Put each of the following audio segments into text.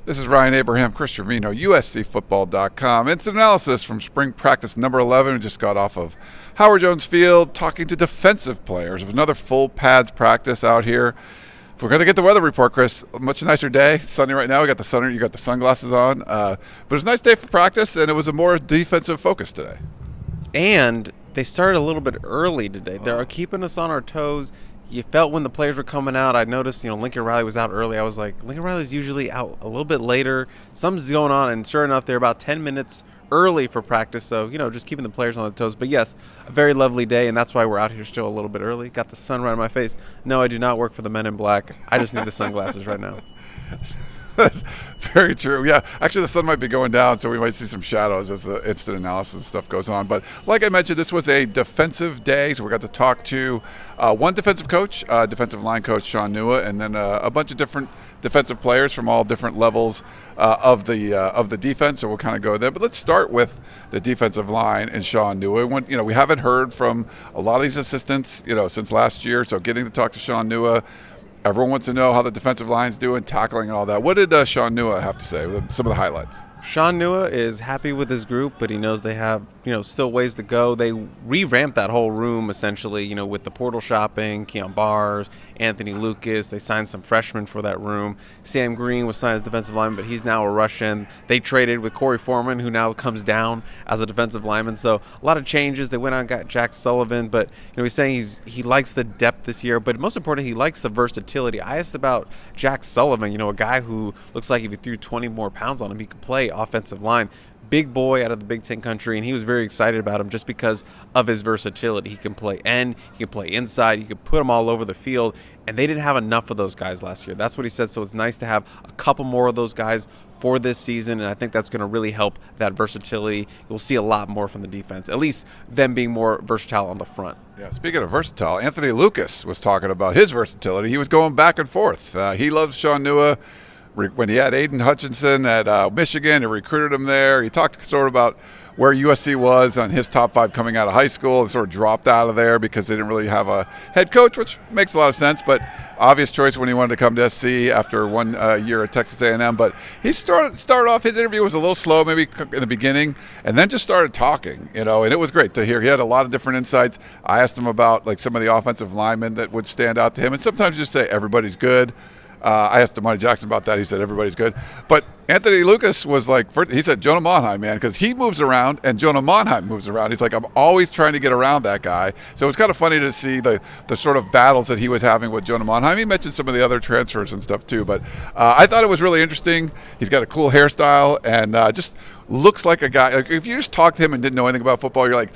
This is Ryan Abraham, Chris Trevino, USCFootball.com. Instant analysis from spring practice number 11. We just got off of Howard Jones Field talking to defensive players. It was another full pads practice out here. If we're going to get the weather report, Chris, a much nicer day. Sunny right now. We got the sun. You got the sunglasses on. But it was a nice day for practice, and it was a more defensive focus today. And they started a little bit early today. They're keeping us on our toes. You felt when the players were coming out. I noticed, Lincoln Riley was out early. I was like, Lincoln Riley's usually out a little bit later. Something's going on, and sure enough, they're about 10 minutes early for practice. So, just keeping the players on their toes. But yes, a very lovely day, and that's why we're out here still a little bit early. Got the sun right in my face. No, I do not work for the Men in Black. I just need the sunglasses right now. Very true. Yeah, actually, the sun might be going down, so we might see some shadows as the instant analysis stuff goes on. But like I mentioned, this was a defensive day, so we got to talk to one defensive coach, defensive line coach Shaun Nua, and then a bunch of different defensive players from all different levels of the defense. So we'll kind of go there. But let's start with the defensive line and Shaun Nua. We haven't heard from a lot of these assistants, since last year. So getting to talk to Shaun Nua. Everyone wants to know how the defensive line's doing, tackling and all that. What did Shaun Nua have to say? Some of the highlights. Shaun Nua is happy with his group, but he knows they have, still ways to go. They revamped that whole room, essentially, with the portal shopping, Kyon Bars, Anthony Lucas. They signed some freshmen for that room. Sam Green was signed as defensive lineman, but he's now a Russian. They traded with Corey Foreman, who now comes down as a defensive lineman. So a lot of changes. They went out and got Jack Sullivan, but he's saying he likes the depth this year, but most importantly, he likes the versatility. I asked about Jack Sullivan, a guy who looks like if you threw 20 more pounds on him, he could play offensive line. Big boy out of the Big Ten country, and he was very excited about him just because of his versatility. He can play end, he can play inside, you can put him all over the field, and they didn't have enough of those guys last year. That's what he said, so it's nice to have a couple more of those guys for this season, and I think that's going to really help that versatility. You'll see a lot more from the defense, at least them being more versatile on the front. Yeah, speaking of versatile, Anthony Lucas was talking about his versatility. He was going back and forth. He loves Shaun Nua. When he had Aiden Hutchinson at Michigan, he recruited him there. He talked sort of about where USC was on his top 5 coming out of high school and sort of dropped out of there because they didn't really have a head coach, which makes a lot of sense, but obvious choice when he wanted to come to SC after one year at Texas A&M. But he started off, his interview was a little slow maybe in the beginning, and then just started talking, and it was great to hear. He had a lot of different insights. I asked him about some of the offensive linemen that would stand out to him, and sometimes just say everybody's good. I asked Domani Jackson about that. He said everybody's good. But Anthony Lucas was he said Jonah Monheim, man, because he moves around and Jonah Monheim moves around. He's like, I'm always trying to get around that guy. So it's kind of funny to see the sort of battles that he was having with Jonah Monheim. He mentioned some of the other transfers and stuff too. But I thought it was really interesting. He's got a cool hairstyle and just looks like a guy. If you just talked to him and didn't know anything about football, you're like,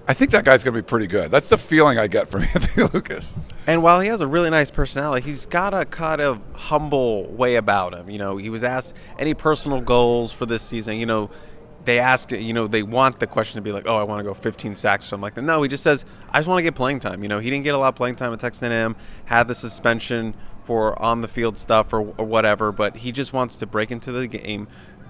I think that guy's going to be pretty good. That's the feeling I get from Anthony Lucas. And while he has a really nice personality, he's got a kind of humble way about him. He was asked any personal goals for this season. They ask, they want the question to be like, oh, I want to go 15 sacks or something like that. No, he just says, I just want to get playing time. He didn't get a lot of playing time at Texas A&M, had the suspension for on-the-field stuff or whatever, but he just wants to break into the game,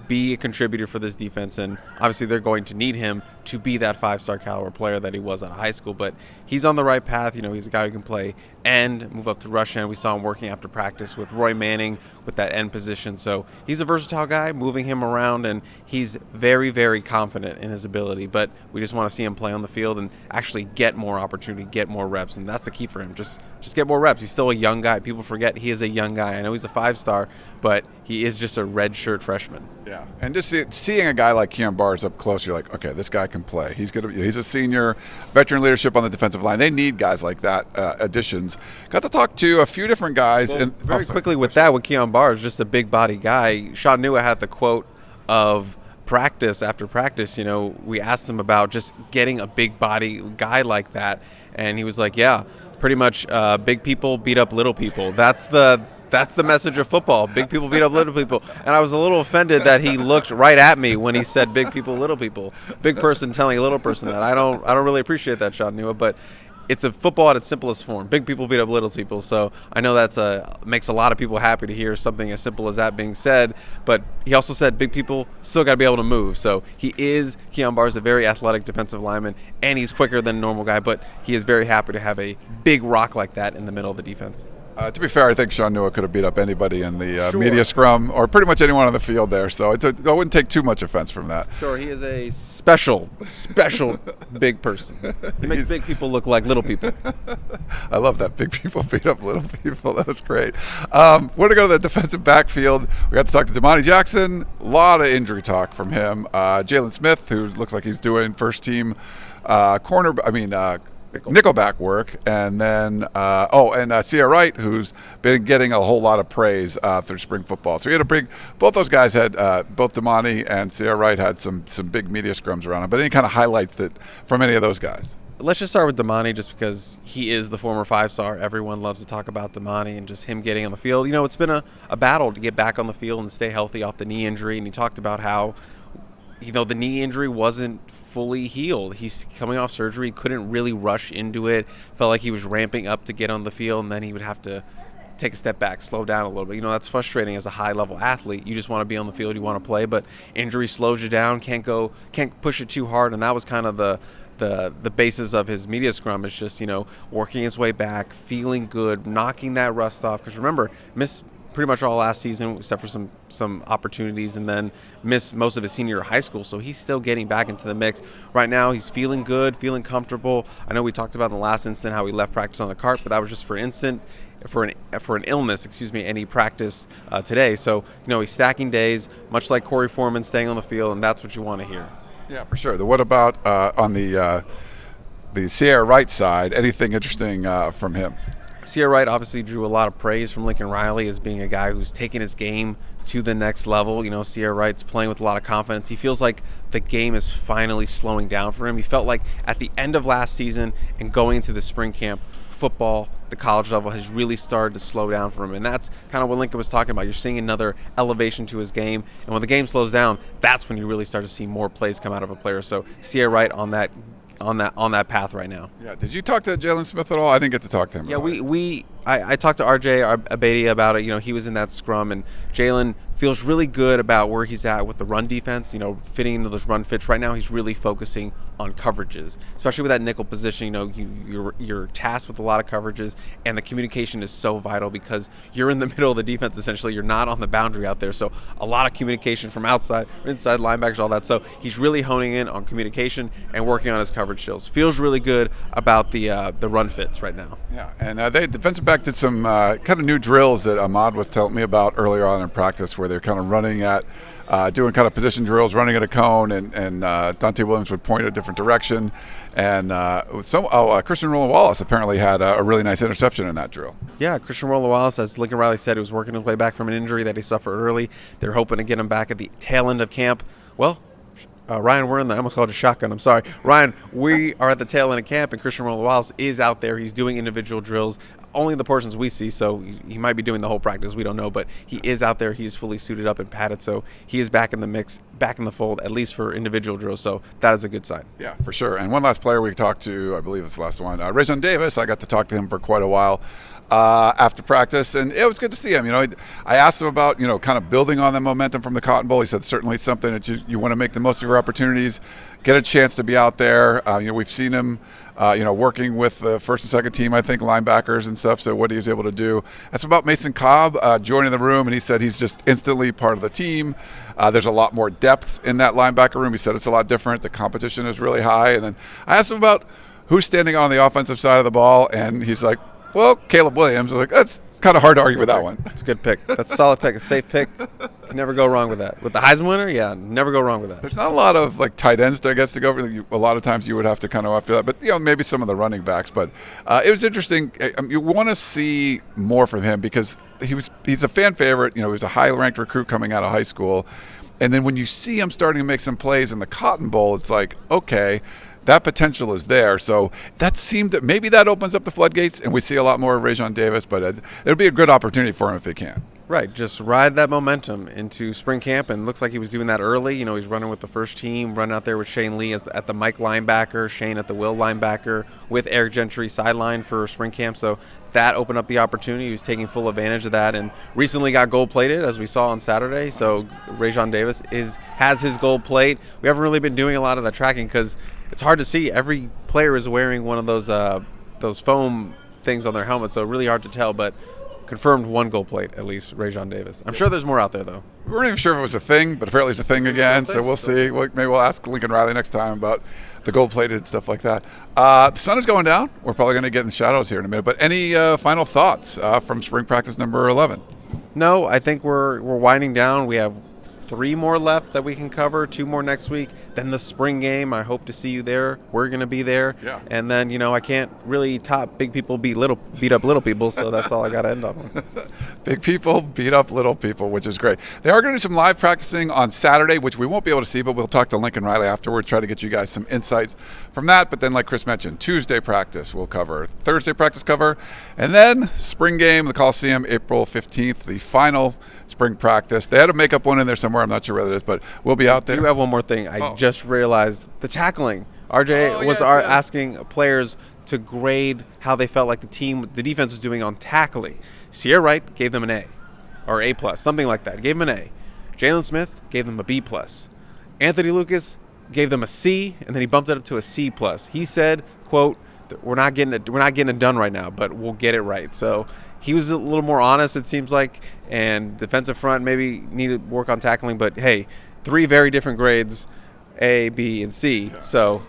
be a contributor for this defense, and obviously they're going to need him to be that 5-star caliber player that he was out of high school. But he's on the right path. He's a guy who can play end, move up to rush end. We saw him working after practice with Roy Manning with that end position. So he's a versatile guy, moving him around, and he's very, very confident in his ability. But we just want to see him play on the field and actually get more opportunity, get more reps, and that's the key for him. Just get more reps. He's still a young guy. People forget he is a young guy. I know he's a 5-star, but he is just a redshirt freshman. Yeah, and just seeing a guy like Kyon Bars up close, you're like, okay, this guy can play. He's a senior, veteran leadership on the defensive line. They need guys like that, additions. Got to talk to a few different guys. Well, very quickly with Kyon Bars, just a big body guy. Shaun Nua had the quote of practice after practice. We asked him about just getting a big body guy like that, and he was like, yeah, pretty much big people beat up little people. That's the message of football. Big people beat up little people. And I was a little offended that he looked right at me when he said big people, little people. Big person telling a little person that. I don't really appreciate that, Shaun Nua, but it's a football at its simplest form. Big people beat up little people. So I know that's makes a lot of people happy to hear something as simple as that being said. But he also said big people still got to be able to move. So Kyon Barrs, a very athletic defensive lineman, and he's quicker than a normal guy. But he is very happy to have a big rock like that in the middle of the defense. To be fair, I think Shaun Nua could have beat up anybody in the Sure. media scrum, or pretty much anyone on the field there. So I wouldn't take too much offense from that. Sure, he is a special big person. He makes big people look like little people. I love that big people beat up little people. That was great. We're going to go to the defensive backfield. We got to talk to Domani Jackson. A lot of injury talk from him. Jaylin Smith, who looks like he's doing first team nickelback work, and then Ceyair Wright, who's been getting a whole lot of praise through spring football. So we had both those guys had both Domani and Ceyair Wright had some big media scrums around them. But any kind of highlights from any of those guys? Let's just start with Domani, just because he is the former 5-star. Everyone loves to talk about Domani and just him getting on the field. You know, it's been a battle to get back on the field and stay healthy off the knee injury, and he talked about how, you know, the knee injury wasn't fully healed. He's coming off surgery. He couldn't really rush into it. Felt like he was ramping up to get on the field, and then he would have to take a step back, slow down a little bit. You know, that's frustrating as a high-level athlete. You just want to be on the field. You want to play, but injury slows you down. Can't push it too hard, and that was kind of the basis of his media scrum. Is just, you know, working his way back, feeling good, knocking that rust off. Because remember, missed pretty much all last season except for some opportunities, and then missed most of his senior year of high school. So he's still getting back into the mix. Right now he's feeling good, feeling comfortable. I know we talked about in the last instant how he left practice on the cart, but that was just for an illness, and he practiced today. So, you know, he's stacking days, much like Corey Foreman staying on the field, and that's what you want to hear. Yeah, for sure. What about on the Ceyair Wright side? Anything interesting from him? Ceyair Wright obviously drew a lot of praise from Lincoln Riley as being a guy who's taken his game to the next level. You know, Ceyair Wright's playing with a lot of confidence. He feels like the game is finally slowing down for him. He felt like at the end of last season and going into the spring camp, football, the college level, has really started to slow down for him. And that's kind of what Lincoln was talking about. You're seeing another elevation to his game. And when the game slows down, that's when you really start to see more plays come out of a player. So Ceyair Wright on that path right now. Yeah. Did you talk to Jaylin Smith at all? I didn't get to talk to him. Yeah, I talked to RJ Abedi about it. You know, he was in that scrum, and Jaylin feels really good about where he's at with the run defense, you know, fitting into those run fits. Right now he's really focusing on coverages, especially with that nickel position. You know, you're tasked with a lot of coverages, and the communication is so vital because you're in the middle of the defense essentially. You're not on the boundary out there, so a lot of communication from outside, inside linebackers, all that. So he's really honing in on communication and working on his coverage skills. Feels really good about the run fits right now. Yeah, and they defensive back did some kind of new drills that Ahmad was telling me about earlier on in practice, where they're kind of running at doing kind of position drills, running at a cone, and Dante Williams would point a different direction. And Christian Roland-Wallace apparently had a really nice interception in that drill. Yeah, Christian Roland-Wallace, as Lincoln Riley said, he was working his way back from an injury that he suffered early. They're hoping to get him back at the tail end of camp. Well, Ryan, I almost called it shotgun. I'm sorry. Ryan, we are at the tail end of camp, and Christian Roland-Wallace is out there. He's doing individual drills, only the portions we see, so he might be doing the whole practice. We don't know, but he is out there. He is fully suited up and padded, so he is back in the mix, back in the fold, at least for individual drills, so that is a good sign. Yeah, for sure. And one last player we talked to, I believe it's the last one, Raesjon Davis. I got to talk to him for quite a while after practice, and it was good to see him. You know, I asked him about, you know, kind of building on the momentum from the Cotton Bowl. He said certainly something that you want to make the most of your opportunities, get a chance to be out there. You know, we've seen him working with the first and second team, I think, linebackers and stuff, so what he was able to do. That's about Mason Cobb joining the room, and he said he's just instantly part of the team. There's a lot more depth in that linebacker room. He said it's a lot different. The competition is really high. And then I asked him about who's standing on the offensive side of the ball, and he's like, well, Caleb Williams. I was like, that's kind of hard to argue with that one. It's a good pick. That's a solid pick, a safe pick. Can never go wrong with that. With the Heisman winner, yeah, never go wrong with that. There's not a lot of like tight ends, I guess, to go over. A lot of times you would have to kind of after that, but you know, maybe some of the running backs. But it was interesting. You want to see more from him because he's a fan favorite. You know, he was a high-ranked recruit coming out of high school, and then when you see him starting to make some plays in the Cotton Bowl, it's like, okay, that potential is there. So that seemed that maybe that opens up the floodgates, and we see a lot more of Raesjon Davis. But it'll be a good opportunity for him if he can. Right, just ride that momentum into spring camp, and looks like he was doing that early. You know, he's running with the first team, running out there with Shane Lee at the Mike linebacker, Shane at the Will linebacker, with Eric Gentry sideline for spring camp. So that opened up the opportunity. He was taking full advantage of that, and recently got gold plated, as we saw on Saturday. So Raesjon Davis has his gold plate. We haven't really been doing a lot of the tracking because it's hard to see. Every player is wearing one of those foam things on their helmet, so really hard to tell. But confirmed 1 gold plate, at least, Raesjon Davis. I'm sure there's more out there, though. We weren't even sure if it was a thing, but apparently it's a thing again, so we'll see. Maybe we'll ask Lincoln Riley next time about the gold-plated and stuff like that. The sun is going down. We're probably going to get in the shadows here in a minute, but any final thoughts from spring practice number 11? No, I think we're winding down. We have 3 more left that we can cover, 2 more next week. Then the spring game. I hope to see you there. We're going to be there. Yeah. And then, I can't really top big people beat up little people, so that's all I got to end on. Big people beat up little people, which is great. They are going to do some live practicing on Saturday, which we won't be able to see, but we'll talk to Lincoln Riley afterwards, try to get you guys some insights from that. But then, like Chris mentioned, Tuesday practice we'll cover, Thursday practice cover, and then spring game, the Coliseum, April 15th, the final spring practice. They had a makeup one in there somewhere. I'm not sure whether it is, but we'll be out there. You have one more thing. I just realized the tackling. RJ was asking players to grade how they felt like the defense was doing on tackling. Ceyair Wright gave them an A, or A+, something like that. Gave them an A. Jaylin Smith gave them a B+. Anthony Lucas gave them a C, and then he bumped it up to a C+. He said, quote, we're not getting it done right now, but we'll get it right. So he was a little more honest, it seems like, and defensive front maybe needed work on tackling, but hey, 3 very different grades, A, B, and C. Yeah. So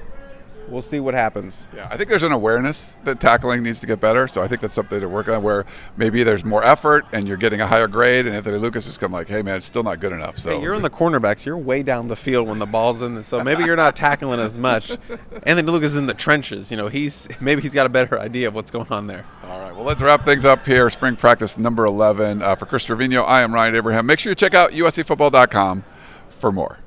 we'll see what happens. Yeah, I think there's an awareness that tackling needs to get better, so I think that's something to work on, where maybe there's more effort and you're getting a higher grade, and Anthony Lucas is come like, hey man, it's still not good enough. So hey, you're in the cornerbacks, you're way down the field when the ball's in, so maybe you're not tackling as much. Anthony Lucas is in the trenches, he's got a better idea of what's going on there. All right, well, let's wrap things up here. Spring practice number 11. For Chris Trevino, I am Ryan Abraham. Make sure you check out USCfootball.com for more.